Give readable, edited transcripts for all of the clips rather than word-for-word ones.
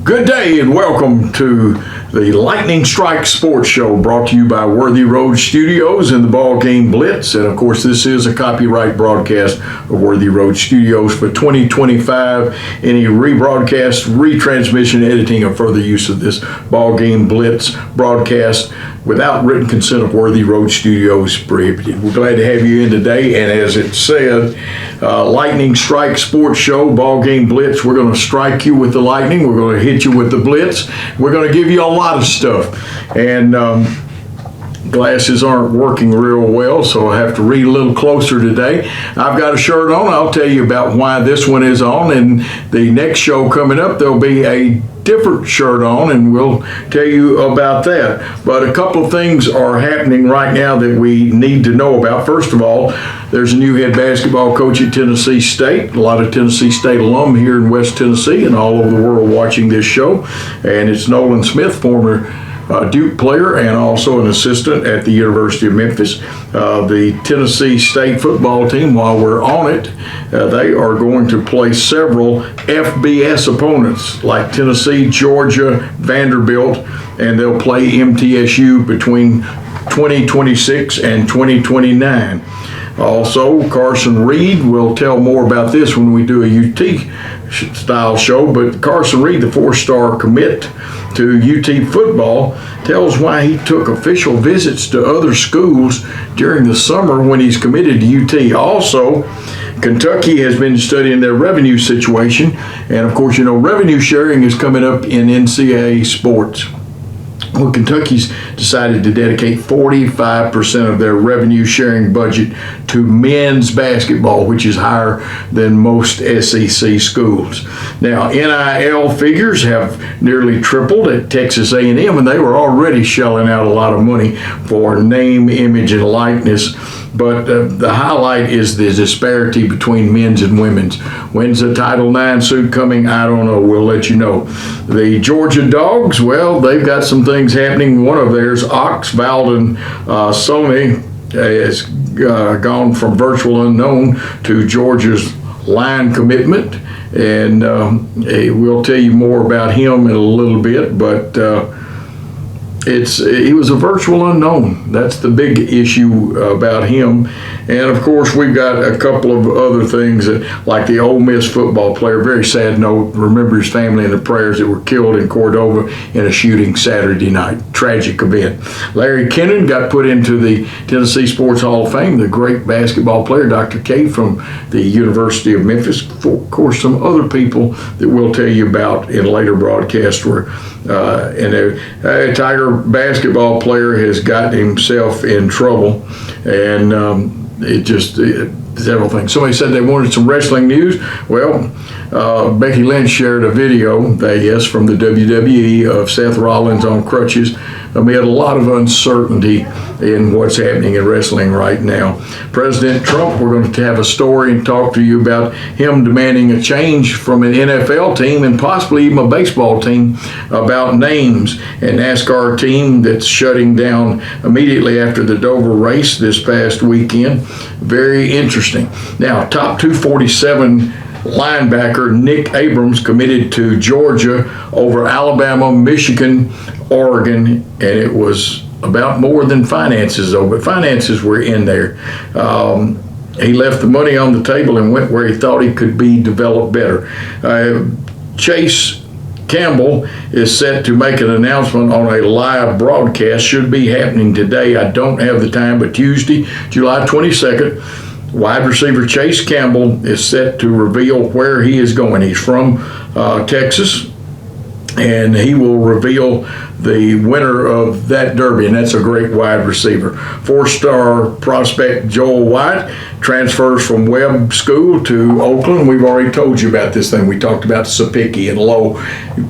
Good day and welcome to the Lightning Strike Sports Show, brought to you by Worthy Road Studios and the BallGame Blitz. And of course, this is a copyright broadcast of Worthy Road Studios for 2025. Any rebroadcast, retransmission, editing, or further use of this BallGame Blitz broadcast without written consent of Worthy Road Studios prohibited. We're glad to have you in today, and as it said, Lightning Strike Sports Show, BallGame Blitz. We're going to strike you with the lightning. We're going to hit you with the blitz. We're going to give you a lot of stuff. And glasses aren't working real well, so I have to read a little closer today. I've got a shirt on. I'll tell you about why this one is on. And the next show coming up, there'll be a different shirt on, and we'll tell you about that. But a couple of things are happening right now that we need to know about. First of all, there's a new head basketball coach at Tennessee State. A lot of Tennessee State alum here in West Tennessee and all over the world watching this show. And it's Nolan Smith, former Duke player and also an assistant at the University of Memphis. The Tennessee State football team, while we're on it, they are going to play several FBS opponents like Tennessee, Georgia, Vanderbilt, and they'll play MTSU between 2026 and 2029. Also, Carson Reed will tell more about this when we do a UT style show, but Carson Reed, the four-star commit to UT football, tells why he took official visits to other schools during the summer when he's committed to UT. Also, Kentucky has been studying their revenue situation, and of course, you know, revenue sharing is coming up in NCAA sports. Well, Kentucky's decided to dedicate 45% of their revenue sharing budget to men's basketball, which is higher than most SEC schools. Now, NIL figures have nearly tripled at Texas A&M, and they were already shelling out a lot of money for name, image, and likeness. But the highlight is the disparity between men's and women's. When's the Title IX suit coming? I don't know. We'll let you know. The Georgia Dogs, well, they've got some things happening. One of theirs, Ox, Valden, Sony, has gone from virtual unknown to Georgia's line commitment. And we'll tell you more about him in a little bit, but he was a virtual unknown. That's the big issue about him. And of course, we've got a couple of other things that, like the Ole Miss football player, very sad note, remember his family and the prayers that were killed in Cordova in a shooting Saturday night. Tragic event. Larry Kennan got put into the Tennessee Sports Hall of Fame, the great basketball player, Dr. K from the University of Memphis. Of course, some other people that we'll tell you about in later broadcasts were and a Tiger basketball player has gotten himself in trouble, and several things. Somebody said they wanted some wrestling news. Well, Becky Lynch shared a video, from the WWE of Seth Rollins on crutches amid a lot of uncertainty in what's happening in wrestling right now. President Trump, we're going to have a story and talk to you about him demanding a change from an NFL team and possibly even a baseball team about names. And NASCAR team that's shutting down immediately after the Dover race this past weekend. Very interesting. Now, top 247 linebacker Nick Abrams committed to Georgia over Alabama, Michigan, Oregon, and it was about more than finances, though, but finances were in there. He left the money on the table and went where he thought he could be developed better. Chase Campbell is set to make an announcement on a live broadcast. Should be happening today. I don't have the time, but Tuesday, July 22nd, wide receiver Chase Campbell is set to reveal where he is going. He's from Texas, and he will reveal the winner of that derby, and that's a great wide receiver. Four-star prospect Joel White transfers from Webb School to Oakland. We've already told you about this thing. We talked about Sapicki and Lowe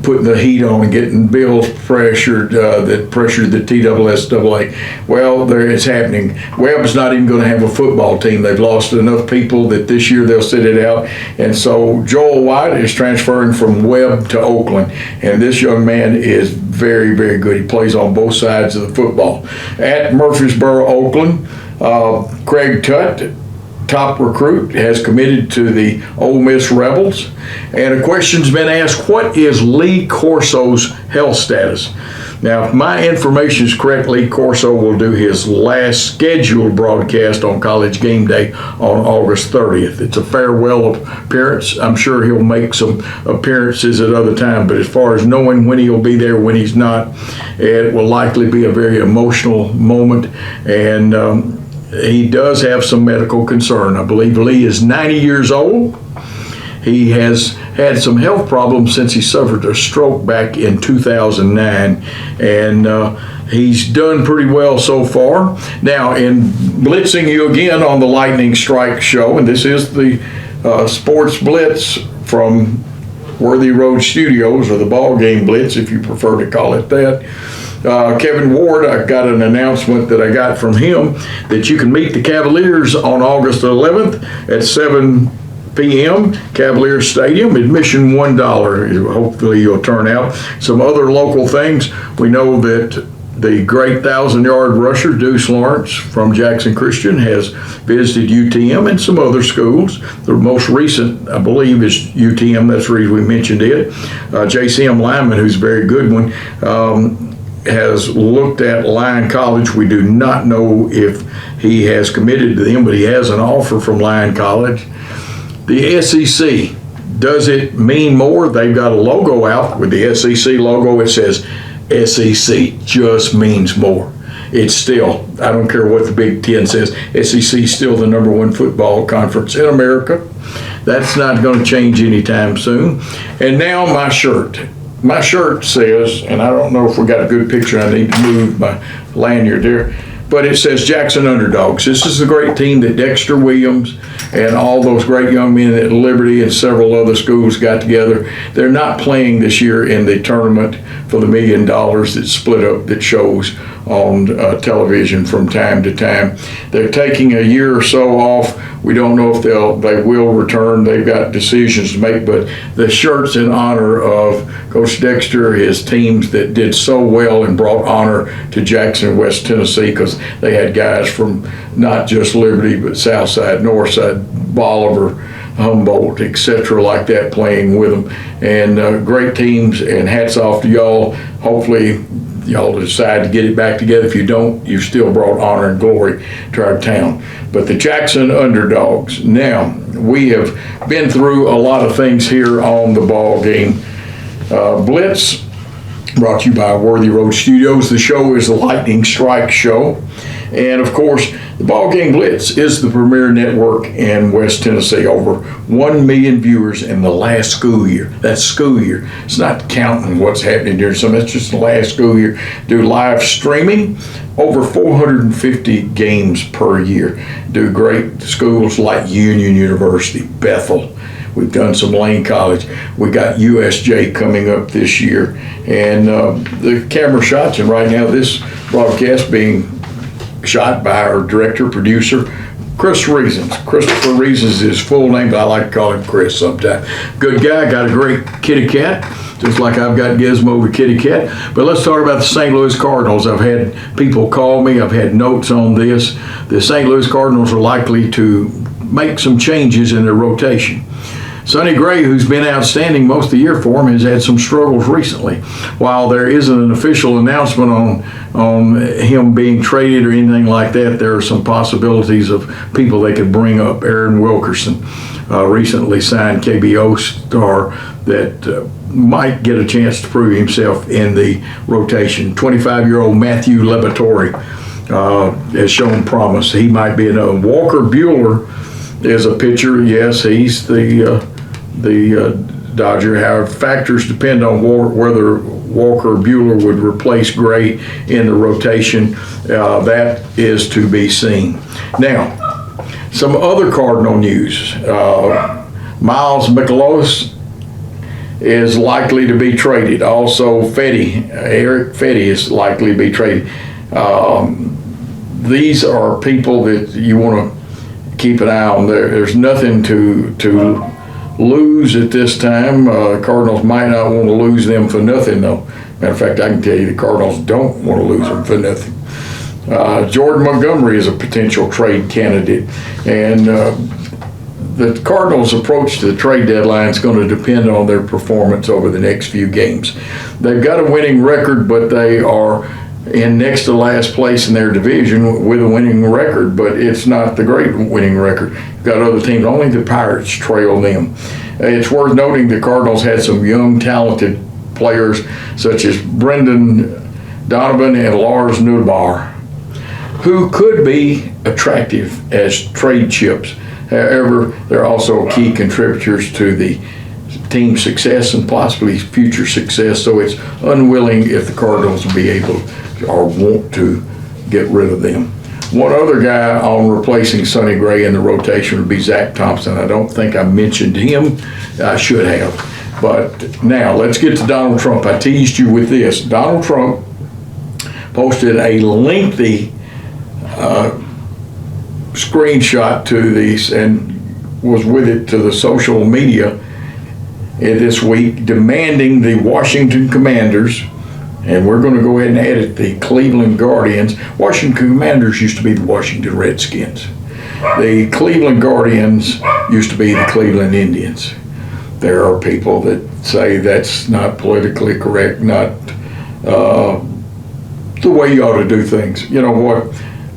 putting the heat on and getting bills pressured that pressured the TSSAA. Well, there it's happening. Webb's not even going to have a football team. They've lost enough people that this year they'll sit it out. And so Joel White is transferring from Webb to Oakland. And this young man is very, very good. He plays on both sides of the football. At Murfreesboro, Oakland, Craig Tutt top recruit, has committed to the Ole Miss Rebels. And a question's been asked, what is Lee Corso's health status? Now, if my information is correct, Lee Corso will do his last scheduled broadcast on College Game Day on August 30th. It's a farewell appearance. I'm sure he'll make some appearances at other times, but as far as knowing when he'll be there, when he's not, it will likely be a very emotional moment. And he does have some medical concern. I believe Lee is 90 years old. He has had some health problems since he suffered a stroke back in 2009, and he's done pretty well so far. Now, in blitzing you again on the Lightning Strike show, and this is the Sports Blitz from Worthy Road Studios, or the BallGame Blitz, if you prefer to call it that. Kevin Ward, I got an announcement that I got from him that you can meet the Cavaliers on August 11th at 7 p.m. Cavalier Stadium. Admission $1. Hopefully you'll turn out. Some other local things. We know that the great 1,000-yard rusher Deuce Lawrence from Jackson Christian has visited UTM and some other schools. The most recent, I believe, is UTM. That's the reason we mentioned it. JCM Lyman, who's a very good one, has looked at Lyon College. We do not know if he has committed to them, but he has an offer from Lyon College. The SEC, does it mean more? They've got a logo out with the SEC logo. It says SEC just means more. It's still, I don't care what the Big Ten says, SEC is still the #1 football conference in America. That's not going to change anytime soon. And now my shirt. My shirt says, and I don't know if we got a good picture, I need to move my lanyard there, but it says Jackson Underdogs. This is the great team that Dexter Williams and all those great young men at Liberty and several other schools got together. They're not playing this year in the tournament for the $1 million that's split up, that shows on television from time to time. They're taking a year or so off. We don't know if they will return. They've got decisions to make, but the shirt's in honor of Coach Dexter, his teams that did so well and brought honor to Jackson, West Tennessee, because they had guys from not just Liberty, but Southside, Northside, Bolivar, Humboldt, etc., like that, playing with them. And great teams, and hats off to y'all. Hopefully y'all decide to get it back together. If you don't, you've still brought honor and glory to our town. But the Jackson Underdogs. Now, we have been through a lot of things here on the BallGame Blitz, brought to you by Worthy Road Studios. The show is the Lightning Strike show. And of course, the BallGame Blitz is the premier network in West Tennessee. Over 1 million viewers in the last school year. That's school year. It's not counting what's happening during summer. It's just the last school year. Do live streaming, over 450 games per year. Do great schools like Union University, Bethel. We've done some Lane College. We got USJ coming up this year. And the camera shots, and right now this broadcast being shot by our director, producer, Chris Reasons. Christopher Reasons is his full name, but I like to call him Chris sometimes. Good guy, got a great kitty cat, just like I've got Gizmo the kitty cat. But let's talk about the St. Louis Cardinals. I've had people call me, I've had notes on this. The St. Louis Cardinals are likely to make some changes in their rotation. Sonny Gray, who's been outstanding most of the year for him, has had some struggles recently. While there isn't an official announcement on him being traded or anything like that, there are some possibilities of people they could bring up. Aaron Wilkerson recently signed KBO star that might get a chance to prove himself in the rotation. 25-year-old Matthew Lebatore has shown promise. He might be another. Walker Buehler is a pitcher. Yes, he's the Dodger. However, factors depend on whether Walker Buehler would replace Gray in the rotation. That is to be seen. Now, some other Cardinal news. Miles Mikolas is likely to be traded. Also, Eric Fetty is likely to be traded. These are people that you want to keep an eye on. There's nothing to lose at this time. Cardinals might not want to lose them for nothing, though. Matter of fact, I can tell you the Cardinals don't want to lose them for nothing. Jordan Montgomery is a potential trade candidate, and the Cardinals' approach to the trade deadline is going to depend on their performance over the next few games. They've got a winning record, but they are in next to last place in their division with a winning record, but it's not the great winning record. You've got other teams, only the Pirates trail them. It's worth noting the Cardinals had some young, talented players such as Brendan Donovan and Lars Nudbar, who could be attractive as trade chips. However, they're also key contributors to the team's success and possibly future success, so it's unwilling if the Cardinals will be able or want to get rid of them. One other guy on replacing Sonny Gray in the rotation would be Zach Thompson. I don't think I mentioned him. I should have. But now let's get to Donald Trump. I teased you with this. Donald Trump posted a lengthy screenshot to these and was with it to the social media this week demanding the Washington Commanders, and we're going to go ahead and edit the Cleveland Guardians. Washington Commanders used to be the Washington Redskins. The Cleveland Guardians used to be the Cleveland Indians. There are people that say that's not politically correct, not the way you ought to do things. You know what?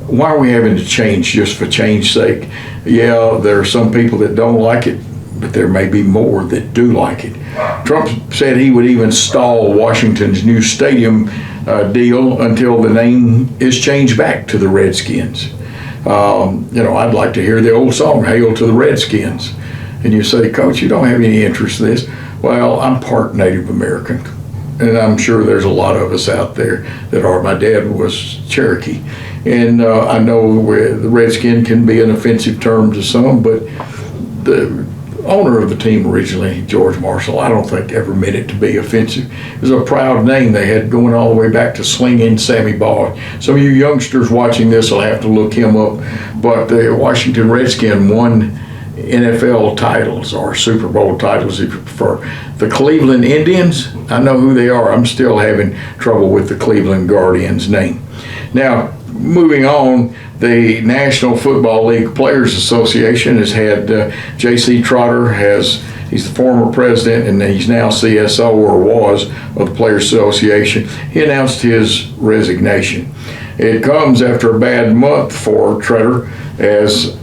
Why are we having to change just for change's sake? Yeah, there are some people that don't like it, but there may be more that do like it. Trump said he would even stall Washington's new stadium deal until the name is changed back to the Redskins. I'd like to hear the old song, "Hail to the Redskins." And you say, "Coach, you don't have any interest in this." Well, I'm part Native American, and I'm sure there's a lot of us out there that are. My dad was Cherokee, and I know the Redskin can be an offensive term to some, but the owner of the team originally, George Marshall, I don't think ever meant it to be offensive. It was a proud name they had going all the way back to Slinging Sammy Baugh. Some of you youngsters watching this will have to look him up, but the Washington Redskin won NFL titles or Super Bowl titles if you prefer. The Cleveland Indians, I know who they are. I'm still having trouble with the Cleveland Guardians name. Now, moving on, the National Football League Players Association has had J.C. Trotter, he's the former president and he's now CSO or was of the Players Association. He announced his resignation. It comes after a bad month for Trotter as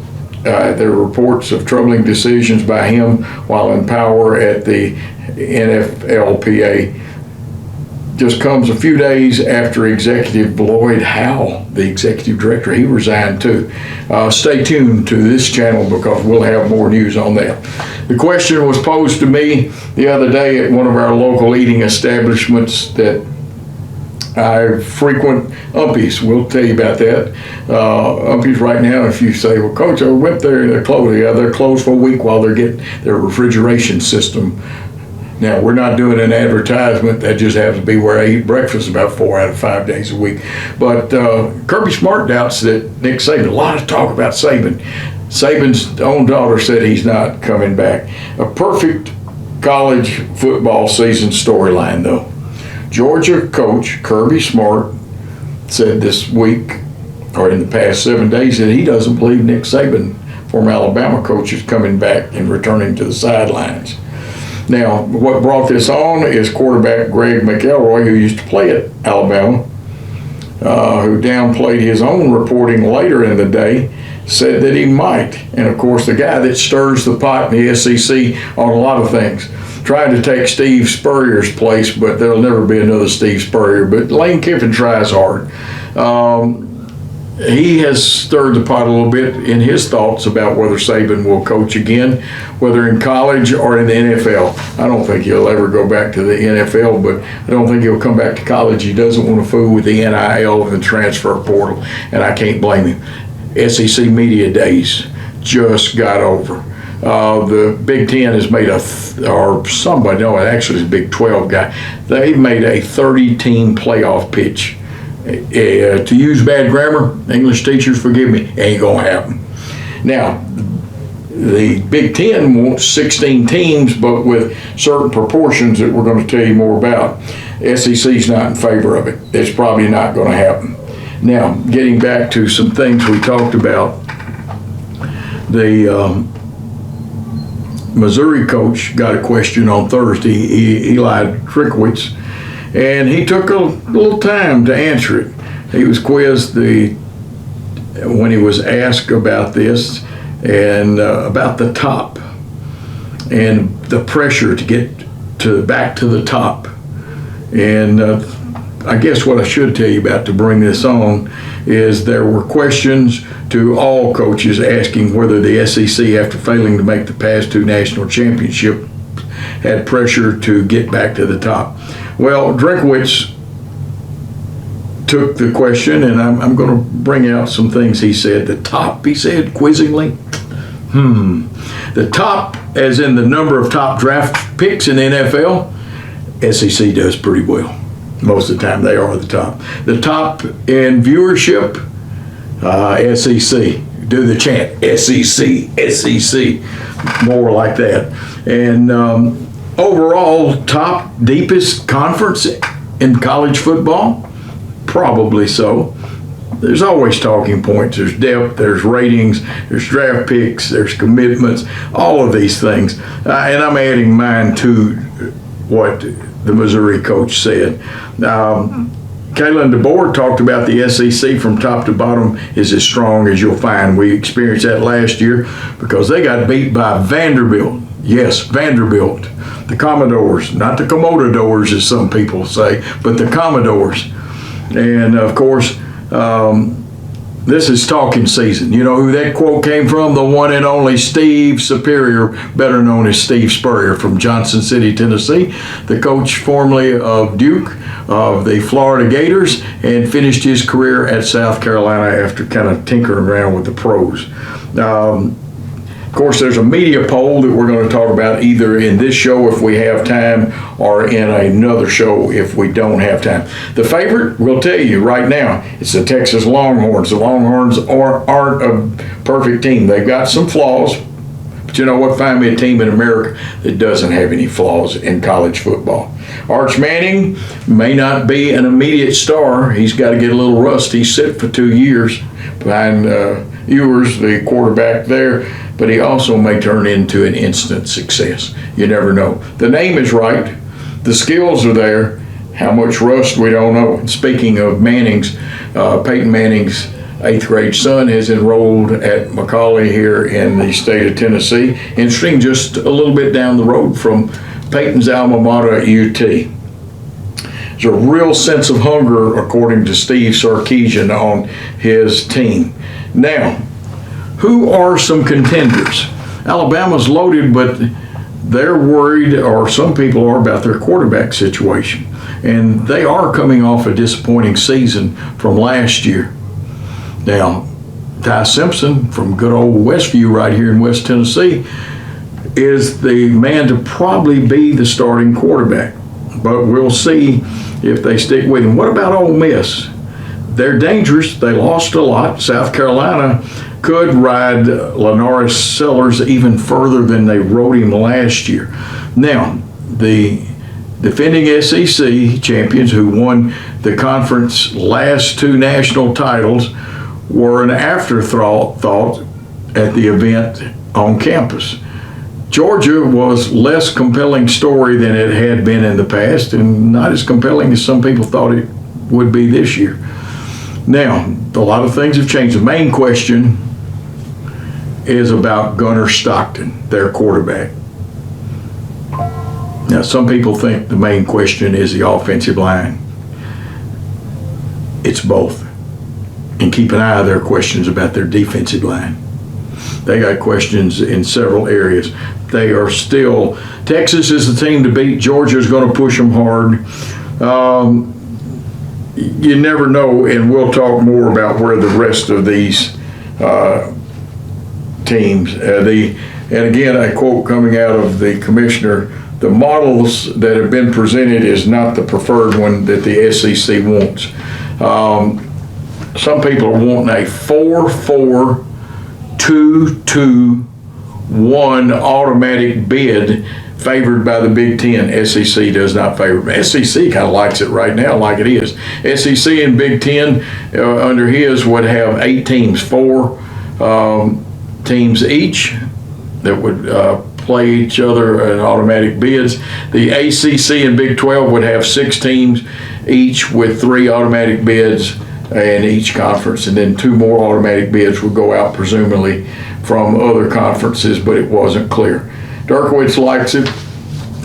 there are reports of troubling decisions by him while in power at the NFLPA. Just comes a few days after Executive Lloyd Howell, the executive director, he resigned too. Stay tuned to this channel because we'll have more news on that. The question was posed to me the other day at one of our local eating establishments that I frequent. Umpy's, we'll tell you about that. Umpy's right now, if you say, "Well, Coach, I went there and they're closed." Yeah, they're closed for a week while they're getting their refrigeration system. Now, we're not doing an advertisement. That just happens to be where I eat breakfast about 4 out of 5 days a week. But Kirby Smart doubts that Nick Saban, a lot of talk about Saban. Saban's own daughter said he's not coming back. A perfect college football season storyline, though. Georgia coach Kirby Smart said this week, or in the past 7 days, that he doesn't believe Nick Saban, former Alabama coach, is coming back and returning to the sidelines. Now, what brought this on is quarterback Greg McElroy, who used to play at Alabama, who downplayed his own reporting later in the day, said that he might. And of course, the guy that stirs the pot in the SEC on a lot of things, tried to take Steve Spurrier's place, but there'll never be another Steve Spurrier. But Lane Kiffin tries hard. He has stirred the pot a little bit in his thoughts about whether Saban will coach again, whether in college or in the NFL. I don't think he'll ever go back to the NFL, but I don't think he'll come back to college. He doesn't want to fool with the NIL and the transfer portal, and I can't blame him. SEC media days just got over. The Big Ten has made actually it's a Big 12 guy. They made a 30-team playoff pitch. To use bad grammar, English teachers, forgive me, ain't gonna happen. Now, the Big Ten wants 16 teams, but with certain proportions that we're going to tell you more about. SEC's not in favor of it. It's probably not going to happen. Now, getting back to some things we talked about, the Missouri coach got a question on Thursday, Eli Drinkwitz, and he took a little time to answer it. He was quizzed when he was asked about this and about the top and the pressure to get back to the top. And I guess what I should tell you about to bring this on is there were questions to all coaches asking whether the SEC, after failing to make the past 2 national championships, had pressure to get back to the top. Well, Drinkwitz took the question, and I'm going to bring out some things he said. The top, he said quizzingly, the top, as in the number of top draft picks in the NFL, SEC does pretty well. Most of the time they are the top. The top in viewership, SEC. Do the chant, SEC, SEC, more like that. And overall, top, deepest conference in college football? Probably so. There's always talking points. There's depth, there's ratings, there's draft picks, there's commitments, all of these things. And I'm adding mine to what the Missouri coach said. Kalen DeBoer talked about the SEC from top to bottom is as strong as you'll find. We experienced that last year because they got beat by Vanderbilt. Yes, Vanderbilt. The Commodores, not the Commodores as some people say, but the Commodores. And of course, this is talking season. You know who that quote came from? The one and only Steve Superior, better known as Steve Spurrier from Johnson City, Tennessee, the coach formerly of Duke, of the Florida Gators, and finished his career at South Carolina after kind of tinkering around with the pros. Of course, there's a media poll that we're going to talk about either in this show if we have time or in another show if we don't have time. The favorite, we'll tell you right now, it's the Texas Longhorns. The Longhorns aren't a perfect team. They've got some flaws, but you know what? Find me a team in America that doesn't have any flaws in college football. Arch Manning may not be an immediate star. He's got to get a little rust. He's sit for 2 years behind Ewers, the quarterback there. But he also may turn into an instant success. You never know. The name is right. The skills are there. How much rust, we don't know. And speaking of Manning's, Peyton Manning's 8th grade son has enrolled at McCallie here in the state of Tennessee. Interesting, just a little bit down the road from Peyton's alma mater at UT. There's a real sense of hunger, according to Steve Sarkisian, on his team. Now, who are some contenders? Alabama's loaded, but they're worried, or some people are, about their quarterback situation. And they are coming off a disappointing season from last year. Now, Ty Simpson from good old Westview right here in West Tennessee is the man to probably be the starting quarterback. But we'll see if they stick with him. What about Ole Miss? They're dangerous. They lost a lot. South Carolina could ride Lanaris Sellers even further than they rode him last year. Now, the defending SEC champions who won the conference last 2 national titles were an afterthought at the event on campus. Georgia was less compelling story than it had been in the past, and not as compelling as some people thought it would be this year. Now, a lot of things have changed. The main question is about Gunnar Stockton, their quarterback. Now, some people think the main question is the offensive line. It's both. And keep an eye on their questions about their defensive line. They got questions in several areas. They are still, Texas is the team to beat. Georgia is going to push them hard. You never know, and we'll talk more about where the rest of these teams, and again, a quote coming out of the commissioner, the models that have been presented is not the preferred one that the SEC wants. Some people are wanting a 4-4-2-2-1 automatic bid favored by the Big Ten. SEC does not favor. SEC kind of likes it right now like it is. SEC and Big Ten under his would have 8 teams, 4 teams each that would play each other in automatic bids. The ACC and Big 12 would have 6 teams each with 3 automatic bids in each conference, and then 2 more automatic bids would go out presumably from other conferences, but it wasn't clear. Derkowitz likes it.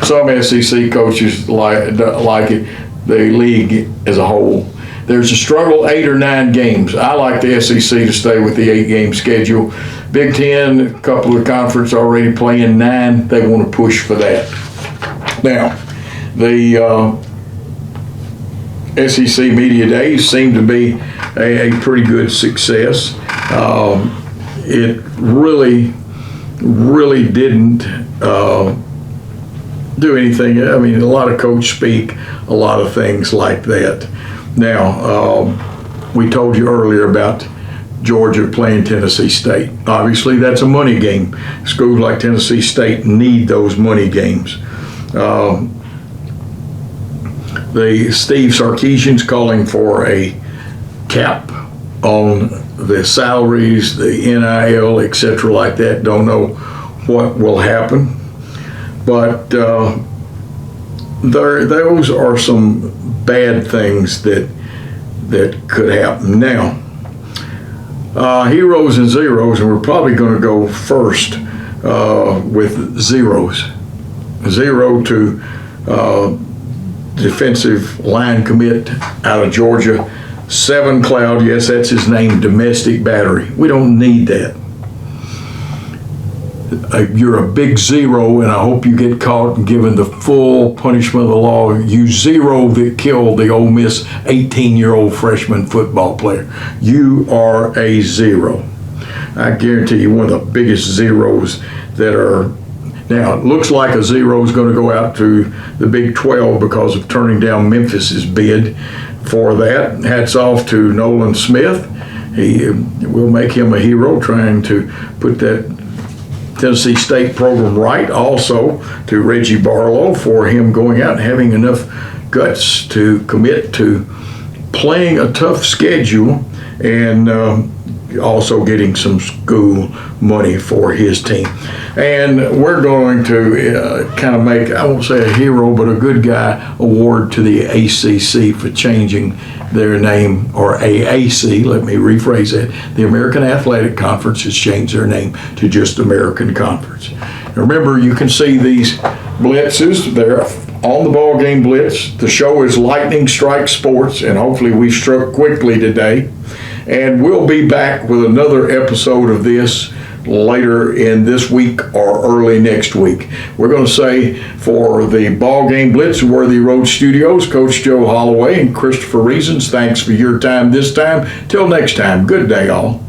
Some SEC coaches like it. The league as a whole. There's a struggle 8 or 9 games. I like the SEC to stay with the 8-game schedule. Big Ten, a couple of conferences already playing 9. They want to push for that. Now, the SEC Media Days seem to be a pretty good success. It really didn't do anything. I mean, a lot of coach speak, a lot of things like that. Now, we told you earlier about Georgia playing Tennessee State. Obviously, that's a money game. Schools like Tennessee State need those money games. The Steve Sarkisian's calling for a cap on the salaries, the NIL, etc. like that. Don't know what will happen, but those are some bad things that could happen. Now, heroes and zeros, and we're probably going to go first with zeros. 0 to defensive line commit out of Georgia, 7 Cloud. Yes, that's his name. Domestic battery. We don't need that. You're a big zero, and I hope you get caught and given the full punishment of the law. You zero that killed the Ole Miss 18-year-old freshman football player. You are a zero. I guarantee you one of the biggest zeros that are. Now, it looks like a zero is going to go out to the Big 12 because of turning down Memphis's bid for that. Hats off to Nolan Smith. He will make him a hero trying to put that Tennessee State program right. Also to Reggie Barlow for him going out and having enough guts to commit to playing a tough schedule and also getting some school money for his team. And we're going to kind of make, I won't say a hero, but a good guy award to the ACC for changing their name, or AAC, let me rephrase that. The American Athletic Conference has changed their name to just American Conference. Remember, you can see these blitzes. They're on the BallGame Blitz. The show is Lightning Strike Sports, and hopefully we struck quickly today. And we'll be back with another episode of this later in this week or early next week. We're going to say for the BallGame Blitz Worthy Road Studios, Coach Joe Holloway and Christopher Reasons, thanks for your time this time. Till next time, good day all.